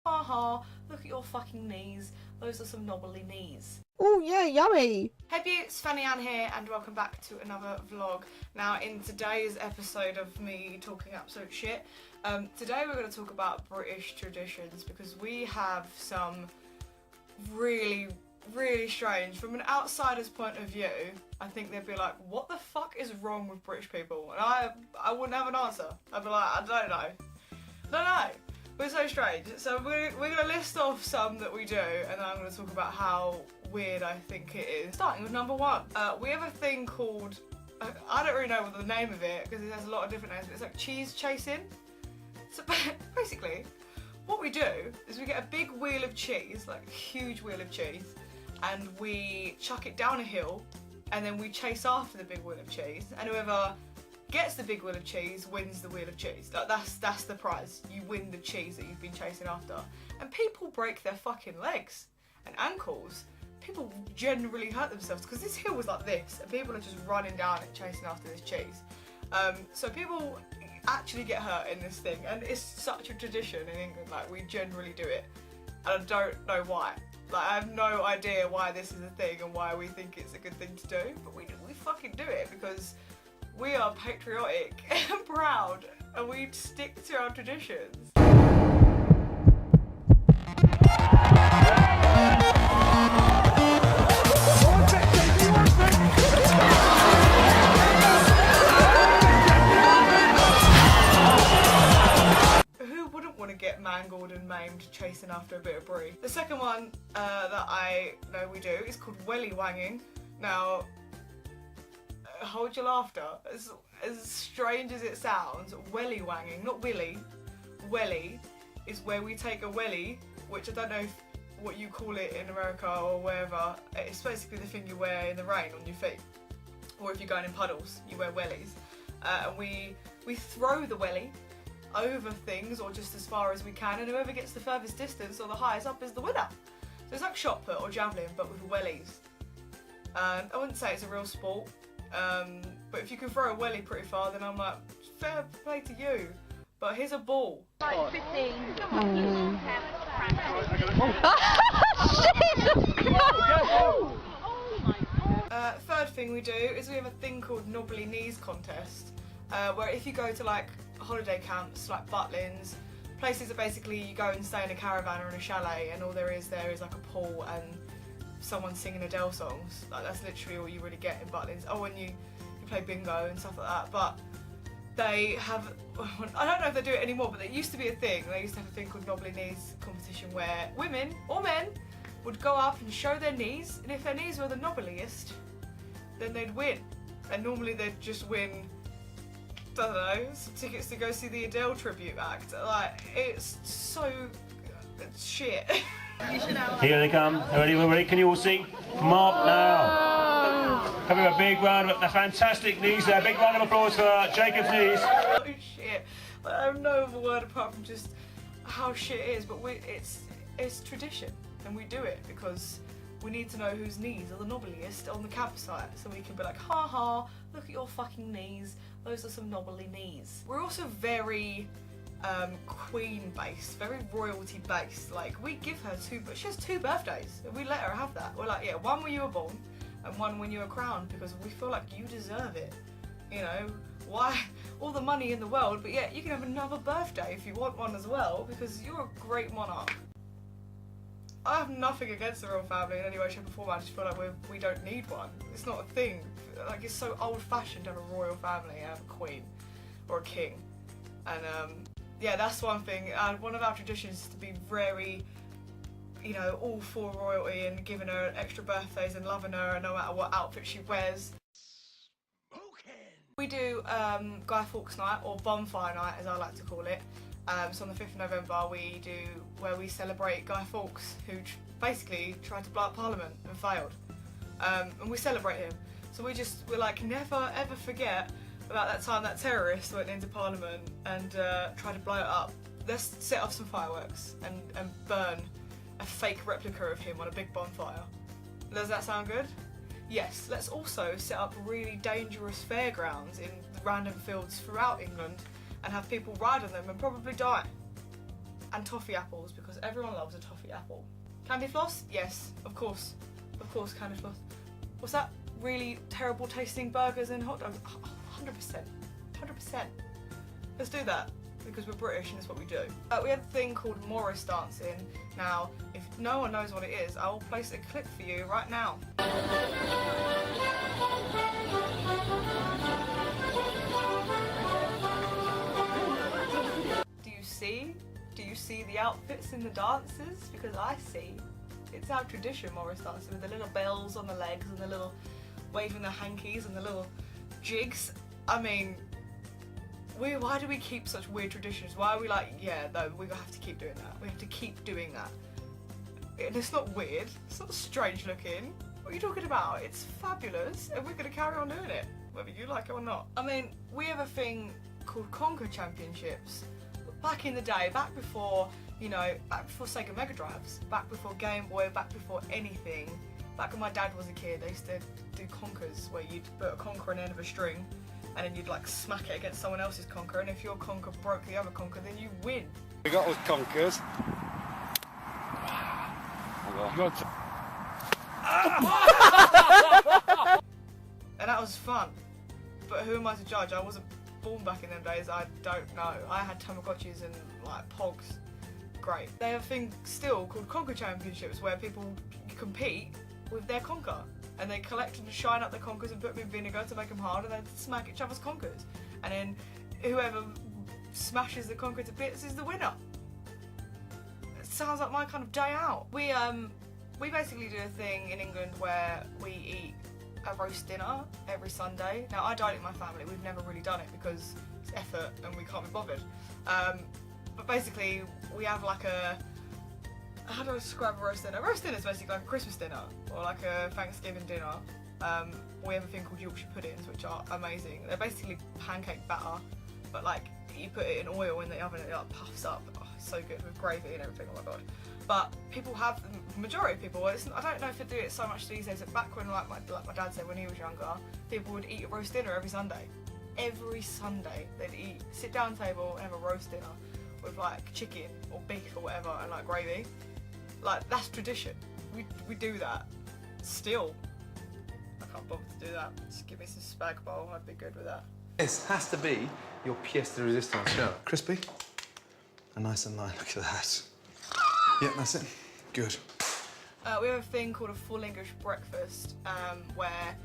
haha, look at your fucking knees, those are some knobbly knees. Oh yeah, yummy! Hey Beauts, Fanny Ann here and welcome back to another vlog. Now in today's episode of me talking absolute shit, today we're going to talk about British traditions because we have some really strange, from an outsider's point of view, I think they'd be like, what the fuck is wrong with British people? And I wouldn't have an answer. I'd be like, I don't know. We're so strange. So we're going to list off some that we do, and then I'm going to talk about how weird I think it is. Starting with number one. We have a thing called, I don't really know what the name of it, because it has a lot of different names, but it's like cheese chasing. So basically, what we do is we get a big wheel of cheese, like a huge wheel of cheese, and we chuck it down a hill, and then we chase after the big wheel of cheese, and whoever gets the big wheel of cheese wins the wheel of cheese. Like that's the prize. You win the cheese that you've been chasing after. And people break their fucking legs and ankles. People generally hurt themselves because this hill was like this, and people are just running down it chasing after this cheese. So people actually get hurt in this thing, and it's such a tradition in England. Like, we generally do it, and I don't know why. Like, I have no idea why this is a thing and why we think it's a good thing to do, but we fucking do it because we are patriotic and proud, and we stick to our traditions. Who wouldn't want to get mangled and maimed chasing after a bit of brie? The second one that I know we do is called welly wanging. Now, hold your laughter. As strange as it sounds, welly wanging, not willy, welly is where we take a welly, which I don't know what you call it in America or wherever. It's basically the thing you wear in the rain on your feet, or if you're going in puddles, you wear wellies. And we throw the welly over things, or just as far as we can, and whoever gets the furthest distance or the highest up is the winner. So it's like shot put or javelin, but with wellies. I wouldn't say it's a real sport. But if you can throw a welly pretty far, then I'm like, fair play to you. But here's a ball. Like 15. Come on, you Third thing we do is we have a thing called Noblinis Contest, where if you go to like holiday camps, like Butlins, places that basically you go and stay in a caravan or in a chalet, and all there is like a pool and someone singing Adele songs. Like, that's literally all you really get in Butlins. Oh, and you play bingo and stuff like that. But they have, I don't know if they do it anymore, but it used to be a thing. They used to have a thing called Noblinis competition where women or men would go up and show their knees, and if their knees were the knobbliest, then they'd win. And normally they'd just win, I don't know, some tickets to go see the Adele tribute act. Like, it's so shit. Here they come. Ready? Can you all see? Come up now. Have a big round of fantastic knees there. Big round of applause for Jacob's knees. Oh shit. I have no other word apart from just how shit it is, but it's tradition, and we do it because we need to know whose knees are the knobbliest on the campsite, so we can be like, ha ha, look at your fucking knees, those are some knobbly knees. We're also very queen based, very royalty based. Like, we give her she has two birthdays, and we let her have that. We're like, yeah, one when you were born and one when you were crowned, because we feel like you deserve it. You know, why all the money in the world, but yeah, you can have another birthday if you want one as well, because you're a great monarch. I have nothing against the royal family in any way, shape or form. I just feel like we don't need one. It's not a thing. Like, it's so old fashioned to have a royal family and have a queen or a king. And yeah, that's one thing. One of our traditions is to be very, you know, all for royalty and giving her extra birthdays and loving her no matter what outfit she wears. We do Guy Fawkes Night, or Bonfire Night as I like to call it. So on the 5th of November we do where we celebrate Guy Fawkes, who basically tried to blow up Parliament and failed. And we celebrate him. So we're like, never ever forget about that time that terrorist went into Parliament and tried to blow it up. Let's set off some fireworks and burn a fake replica of him on a big bonfire. Does that sound good? Yes, let's also set up really dangerous fairgrounds in random fields throughout England and have people ride on them and probably die. and toffee apples, because everyone loves a toffee apple. Candy floss? Yes, of course candy floss. What's that? Really terrible tasting burgers and hot dogs? 100%. Let's do that, because we're British and it's what we do. We have a thing called Morris dancing. Now, if no one knows what it is, I will place a clip for you right now. Do you see the outfits in the dances? Because I see. It's our tradition, Morris dancing, with the little bells on the legs and the little waving the hankies and the little jigs. I mean, why do we keep such weird traditions? Why are we like, yeah, no, we have to keep doing that. We have to keep doing that. And it's not weird. It's not strange looking. What are you talking about? It's fabulous, and we're going to carry on doing it, whether you like it or not. I mean, we have a thing called Conquer Championships. Back in the day, back before, you know, back before Sega Mega Drives, back before Game Boy, back before anything, back when my dad was a kid, they used to do Conkers, where you'd put a Conker on the end of a string, and then you'd like smack it against someone else's Conker, and if your Conker broke the other Conker, then you win. We got with Conkers. And that was fun. But who am I to judge? I wasn't born back in them days, I don't know. I had Tamagotchis and like Pogs. Great. They have a thing still called Conquer Championships, where people compete with their Conker, and they collect and shine up the Conkers and put them in vinegar to make them hard, and then smack each other's Conkers. And then whoever smashes the Conker to bits is the winner. It sounds like my kind of day out. We basically do a thing in England where we eat a roast dinner every Sunday. Now, I don't in my family, we've never really done it because it's effort and we can't be bothered. But basically, we have like a, how do I describe a roast dinner? A roast dinner is basically like a Christmas dinner or like a Thanksgiving dinner. We have a thing called Yorkshire puddings, which are amazing. They're basically pancake batter, but like you put it in oil in the oven and it like puffs up. Oh, it's so good with gravy and everything, oh my god. But people have, the majority of people, I don't know if they do it so much these days, but back when like my dad said when he was younger, people would eat a roast dinner every Sunday. Every Sunday they'd sit down table and have a roast dinner with like chicken or beef or whatever and like gravy. Like, that's tradition. We do that. Still. I can't bother to do that. Just give me some spag bowl, I'd be good with that. This has to be your pièce de résistance. Yeah. Crispy and nice and light. Look at that. Yep, that's it. Good. We have a thing called a full English breakfast, where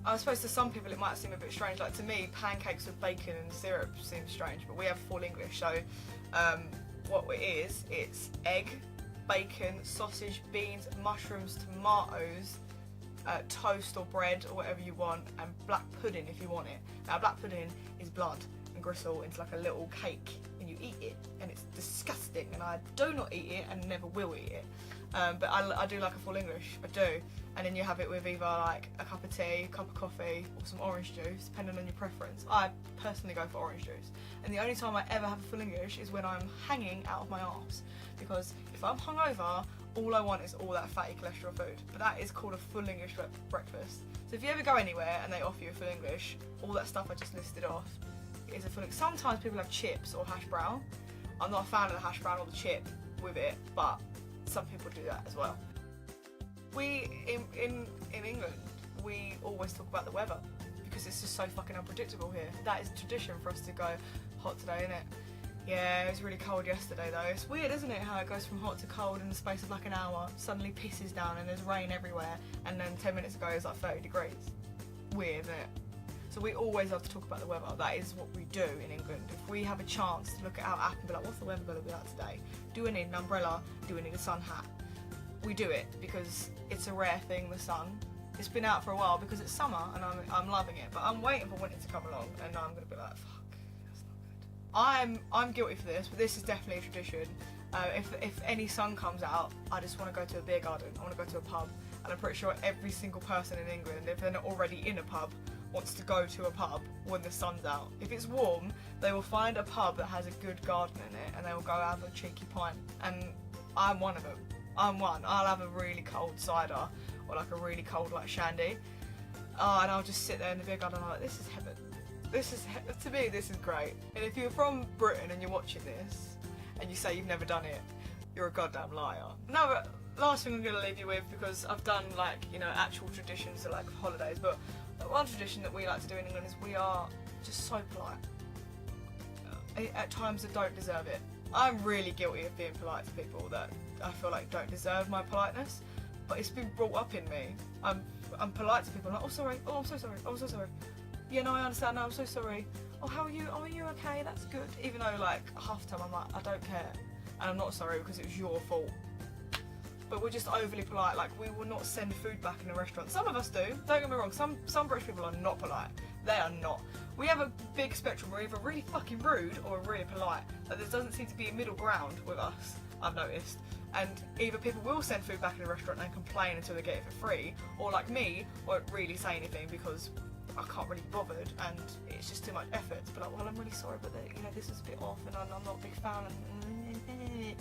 I suppose to some people it might seem a bit strange. Like to me, pancakes with bacon and syrup seems strange, but we have full English. So what it is, it's egg, bacon, sausage, beans, mushrooms, tomatoes, toast or bread or whatever you want, and black pudding if you want it. Now black pudding is blood and gristle into like a little cake, and you eat it, and it's disgusting, and I do not eat it and never will eat it. But I do like a full English, I do. And then you have it with either like a cup of tea, a cup of coffee, or some orange juice, depending on your preference. I personally go for orange juice. And the only time I ever have a full English is when I'm hanging out of my arse. Because if I'm hungover, all I want is all that fatty cholesterol food. But that is called a full English breakfast. So if you ever go anywhere and they offer you a full English, all that stuff I just listed off is a full English. Sometimes people have chips or hash brown. I'm not a fan of the hash brown or the chip with it, but some people do that as well. We, in England, we always talk about the weather because it's just so fucking unpredictable here. That is tradition for us to go, hot today, innit? Yeah, it was really cold yesterday though. It's weird, isn't it, how it goes from hot to cold in the space of like an hour, suddenly pisses down and there's rain everywhere, and then 10 minutes ago it's like 30 degrees. Weird, isn't it? So we always love to talk about the weather. That is what we do in England. If we have a chance to look at our app and be like, what's the weather going to be like today? Do we need an umbrella? Do we need a sun hat? We do it because it's a rare thing, the sun. It's been out for a while because it's summer and I'm loving it, but I'm waiting for winter to come along and I'm going to be like, fuck, that's not good. I'm guilty for this, but this is definitely a tradition. If any sun comes out, I just want to go to a beer garden. I want to go to a pub, and I'm pretty sure every single person in England, if they're not already in a pub, wants to go to a pub when the sun's out. If it's warm, they will find a pub that has a good garden in it and they will go have a cheeky pint, and I'm one of them. I'm one. I'll have a really cold cider or like a really cold like shandy, and I'll just sit there in the beer garden and I'm like, this is heaven. To me, this is great. And if you're from Britain and you're watching this and you say you've never done it, you're a goddamn liar. No, but last thing I'm going to leave you with, because I've done like, you know, actual traditions, like holidays, but one tradition that we like to do in England is we are just so polite. At times that don't deserve it. I'm really guilty of being polite to people that I feel like don't deserve my politeness, but it's been brought up in me. I'm polite to people. I'm like, oh sorry, oh I'm so sorry, oh I'm so sorry. Yeah, no, I understand. No, I'm so sorry. Oh, how are you? Oh, are you okay? That's good. Even though like half the time I'm like, I don't care, and I'm not sorry because it was your fault. But we're just overly polite. Like, we will not send food back in a restaurant. Some of us do. Don't get me wrong. Some British people are not polite. They are not. We have a big spectrum. We're either really fucking rude or really polite. Like, there doesn't seem to be a middle ground with us, I've noticed. And either people will send food back in a restaurant and complain until they get it for free, or like me, won't really say anything because I can't really be bothered and it's just too much effort to be like, well, I'm really sorry, but you know, this is a bit off and I'm not a big fan. And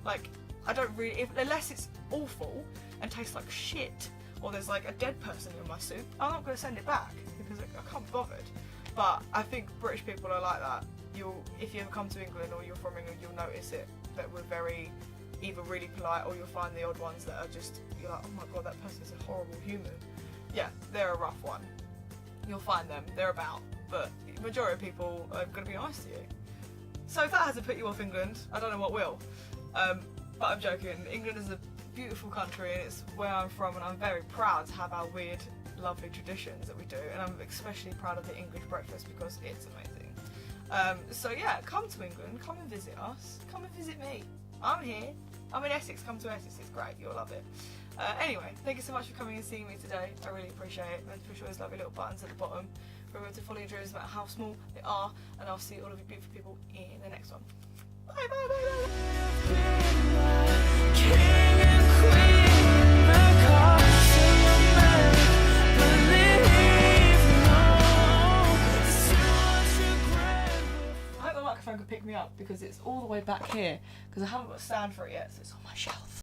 like, I don't really, unless it's awful and tastes like shit, or there's like a dead person in my soup, I'm not going to send it back because I can't be bothered. But I think British people are like that. If you ever come to England or you're from England, you'll notice it, that we're very either really polite, or you'll find the odd ones that are just, you're like, oh my god, that person's a horrible human. Yeah, they're a rough one. You'll find them, they're about, but the majority of people are going to be nice to you. So if that hasn't put you off England, I don't know what will. But I'm joking. England is a beautiful country and it's where I'm from, and I'm very proud to have our weird, lovely traditions that we do, and I'm especially proud of the English breakfast because it's amazing. So yeah, come to England, come and visit us, come and visit me. I'm here. I'm in Essex, come to Essex, it's great, you'll love it. Anyway, thank you so much for coming and seeing me today. I really appreciate it. Remember to push all those lovely little buttons at the bottom. Remember to follow your dreams no matter how small they are, and I'll see all of you beautiful people in the next one. Bye bye bye bye. King and queen, the castle of I hope the microphone could pick me up because it's all the way back here because I haven't got a stand for it yet, so it's on my shelf.